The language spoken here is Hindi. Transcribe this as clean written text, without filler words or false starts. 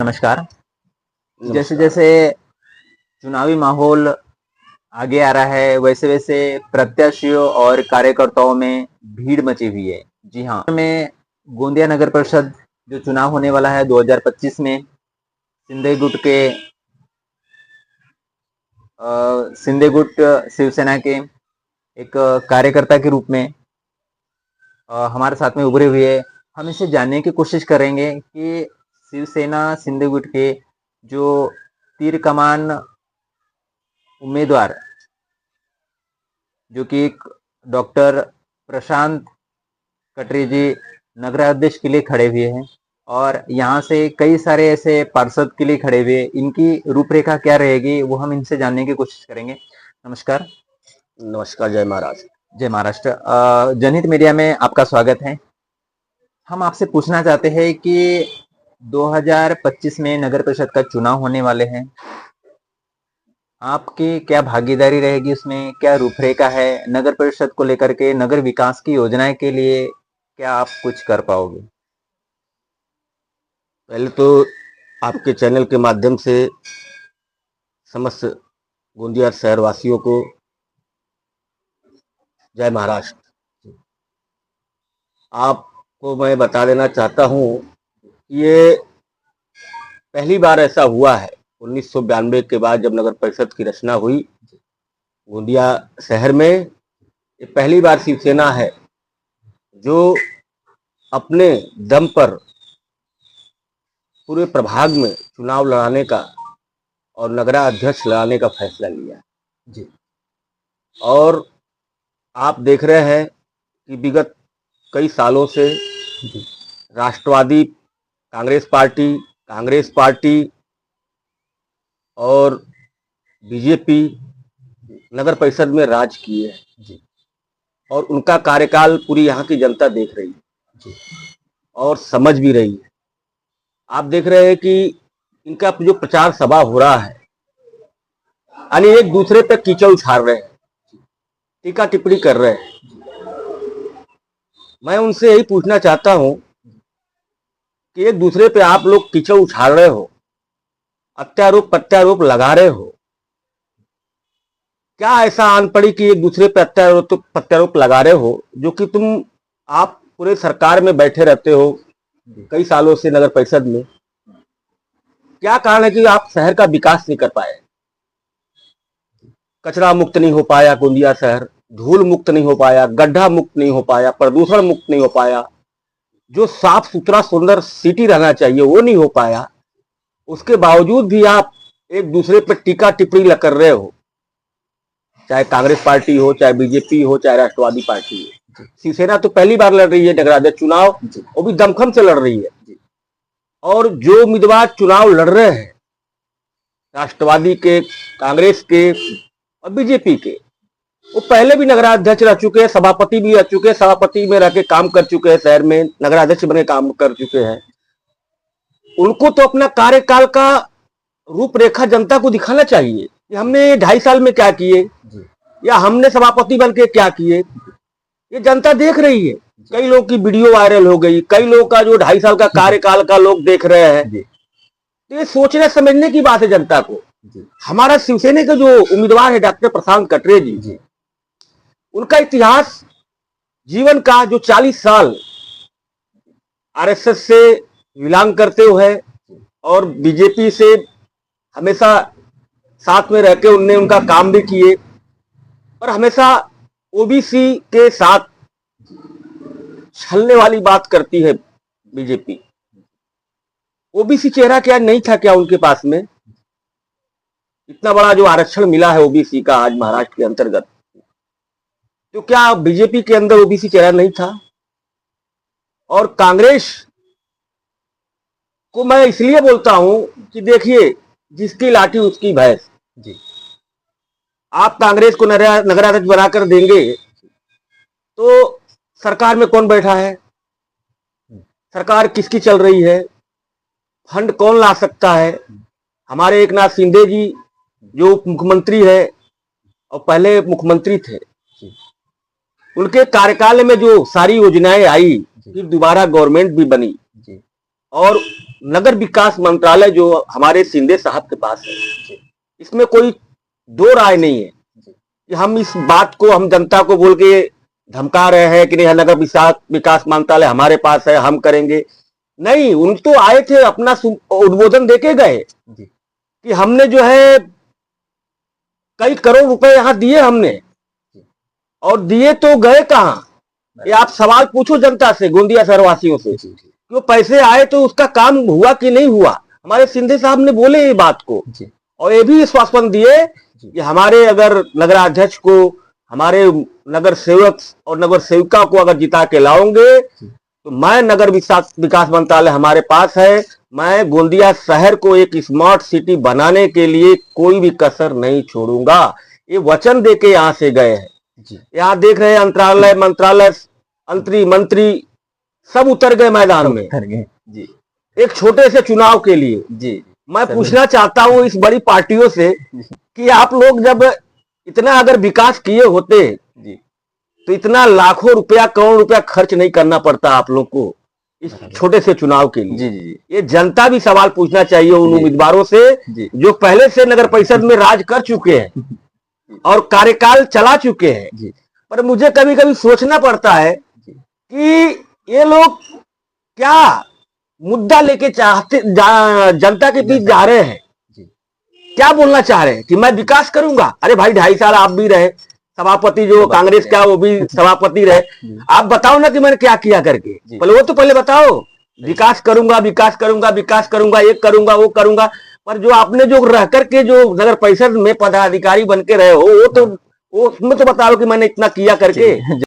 नमस्कार। जैसे नमस्कार। जैसे चुनावी माहौल आगे आ रहा है, वैसे वैसे प्रत्याशियों और कार्यकर्ताओं में भीड़ मची हुई है। जी हाँ, में गोंदिया नगर परिषद जो चुनाव होने वाला है 2025 में शिंदे गुट के शिंदे गुट शिवसेना के एक कार्यकर्ता के रूप में हमारे साथ में उभरे हुए हैं। हम इसे जानने की कोशिश करेंगे कि शिवसेना शिंदे गुट के जो तीर कमान उम्मीदवार जो कि डॉक्टर प्रशांत कटरे जी नगराध्यक्ष के लिए खड़े हुए हैं और यहाँ से कई सारे ऐसे पार्षद के लिए खड़े हुए, इनकी रूपरेखा क्या रहेगी वो हम इनसे जानने की कोशिश करेंगे। नमस्कार। नमस्कार। जय महाराज। जय महाराष्ट्र। जनहित मीडिया में आपका स्वागत है। हम आपसे पूछना चाहते हैं कि 2025 में नगर परिषद का चुनाव होने वाले हैं, आपकी क्या भागीदारी रहेगी उसमें, क्या रूपरेखा है नगर परिषद को लेकर के, नगर विकास की योजनाएं के लिए क्या आप कुछ कर पाओगे? पहले तो आपके चैनल के माध्यम से समस्त गोंदिया शहर वासियों को जय महाराष्ट्र। आपको मैं बता देना चाहता हूँ, ये पहली बार ऐसा हुआ है 1992 के बाद जब नगर परिषद की रचना हुई गोंदिया शहर में। ये पहली बार शिवसेना है जो अपने दम पर पूरे प्रभाग में चुनाव लड़ाने का और नगराध्यक्ष लड़ाने का फैसला लिया जी। और आप देख रहे हैं कि विगत कई सालों से राष्ट्रवादी कांग्रेस पार्टी और बीजेपी नगर परिषद में राज किए हैं जी। और उनका कार्यकाल पूरी यहाँ की जनता देख रही है जी और समझ भी रही है। आप देख रहे हैं कि इनका जो प्रचार सभा हो रहा है, यानी एक दूसरे पे कीचड़ उछाल रहे हैं, टीका टिप्पणी कर रहे हैं। मैं उनसे यही पूछना चाहता हूं कि एक दूसरे पे आप लोग कीचड़ उछाल रहे हो, अत्यारोप प्रत्यारोप लगा रहे हो, क्या ऐसा आन पड़ी कि एक दूसरे पे अत्यारोप प्रत्यारोप लगा रहे हो जो कि आप पूरे सरकार में बैठे रहते हो कई सालों से नगर परिषद में, क्या कारण है कि आप शहर का विकास नहीं कर पाए? कचरा मुक्त नहीं हो पाया गोंदिया शहर, धूल मुक्त नहीं हो पाया, गड्ढा मुक्त नहीं हो पाया, प्रदूषण मुक्त नहीं हो पाया, जो साफ सुथरा सुंदर सिटी रहना चाहिए वो नहीं हो पाया। उसके बावजूद भी आप एक दूसरे पर टीका टिप्पणी कर रहे हो, चाहे कांग्रेस पार्टी हो, चाहे बीजेपी हो, चाहे राष्ट्रवादी पार्टी हो। शिवसेना तो पहली बार लड़ रही है नगराध्यक्ष चुनाव, वो भी दमखम से लड़ रही है। और जो उम्मीदवार चुनाव लड़ रहे हैं राष्ट्रवादी के, कांग्रेस के और बीजेपी के, वो पहले भी नगराध्यक्ष रह चुके हैं, सभापति भी रह चुके हैं, सभापति में रह के काम कर चुके हैं, शहर में नगराध्यक्ष बने काम कर चुके हैं। उनको तो अपना कार्यकाल का रूपरेखा जनता को दिखाना चाहिए कि हमने 2.5 साल में क्या किए या हमने सभापति बन के क्या किए। ये जनता देख रही है, कई लोग की वीडियो वायरल हो गई, कई लोग का जो 2.5 साल का कार्यकाल का लोग देख रहे हैं। तो ये सोचने समझने की बात है जनता को। हमारा शिवसेना का जो उम्मीदवार है डॉक्टर प्रशांत कटरे जी, उनका इतिहास जीवन का जो 40 साल आरएसएस से बिलोंग करते हुए और बीजेपी से हमेशा साथ में रहकर उनने उनका काम भी किए और हमेशा ओबीसी के साथ छलने वाली बात करती है बीजेपी। ओबीसी चेहरा क्या नहीं था क्या उनके पास में? इतना बड़ा जो आरक्षण मिला है ओबीसी का आज महाराष्ट्र के अंतर्गत, तो क्या बीजेपी के अंदर ओबीसी चेहरा नहीं था? और कांग्रेस को मैं इसलिए बोलता हूं कि देखिए, जिसकी लाठी उसकी भैंस जी। आप कांग्रेस को नगराध्यक्ष बनाकर देंगे तो सरकार में कौन बैठा है, सरकार किसकी चल रही है, फंड कौन ला सकता है? हमारे एकनाथ शिंदे जी जो मुख्यमंत्री है और पहले मुख्यमंत्री थे, उनके कार्यकाल में जो सारी योजनाएं आई, फिर दोबारा गवर्नमेंट भी बनी, और नगर विकास मंत्रालय जो हमारे शिंदे साहब के पास है, इसमें कोई दो राय नहीं है कि हम इस बात को हम जनता को बोल के धमका रहे हैं कि नहीं नगर विकास मंत्रालय हमारे पास है, हम करेंगे। नहीं, उन तो आए थे अपना उद्बोधन देके गए कि हमने जो है कई करोड़ रुपए यहाँ दिए हमने, और दिए तो गए कहाँ, ये आप सवाल पूछो जनता से, गोंदिया शहरवासियों से, क्यों पैसे आए तो उसका काम हुआ कि नहीं हुआ। हमारे शिंदे साहब ने बोले ये बात को, और ये भी आश्वासन दिए कि हमारे अगर नगराध्यक्ष को, हमारे नगर सेवक और नगर सेविका को अगर जिता के लाओगे तो मैं नगर विकास मंत्रालय हमारे पास है, मैं गोंदिया शहर को एक स्मार्ट सिटी बनाने के लिए कोई भी कसर नहीं छोड़ूंगा। ये वचन देके यहाँ से गए हैं। यहाँ देख रहे हैं मंत्रालय मंत्री सब उतर गए मैदान में जी। एक छोटे से चुनाव के लिए। जी, मैं पूछना चाहता हूँ इस बड़ी पार्टियों से कि आप लोग जब इतना अगर विकास किए होते जी, तो इतना लाखों रुपया करोड़ रुपया खर्च नहीं करना पड़ता आप लोग को इस छोटे से चुनाव के लिए। जी, ये जनता भी सवाल पूछना चाहिए उन उम्मीदवारों से जो पहले से नगर परिषद में राज कर चुके हैं और कार्यकाल चला चुके हैं। पर मुझे कभी कभी सोचना पड़ता है कि ये लोग क्या मुद्दा लेके चाहते जनता के बीच जा रहे हैं, क्या बोलना चाह रहे हैं कि मैं विकास करूंगा। अरे भाई 2.5 साल आप भी रहे सभापति, जो कांग्रेस का वो भी सभापति रहे, आप बताओ ना कि मैंने क्या किया करके, पहले वो तो पहले बताओ। विकास करूंगा विकास करूंगा विकास करूंगा, ये करूंगा वो करूंगा, पर जो आपने जो रह करके जो नगर परिषद में पदाधिकारी बन के रहे हो वो तो उसमें तो बताओ कि मैंने इतना किया करके।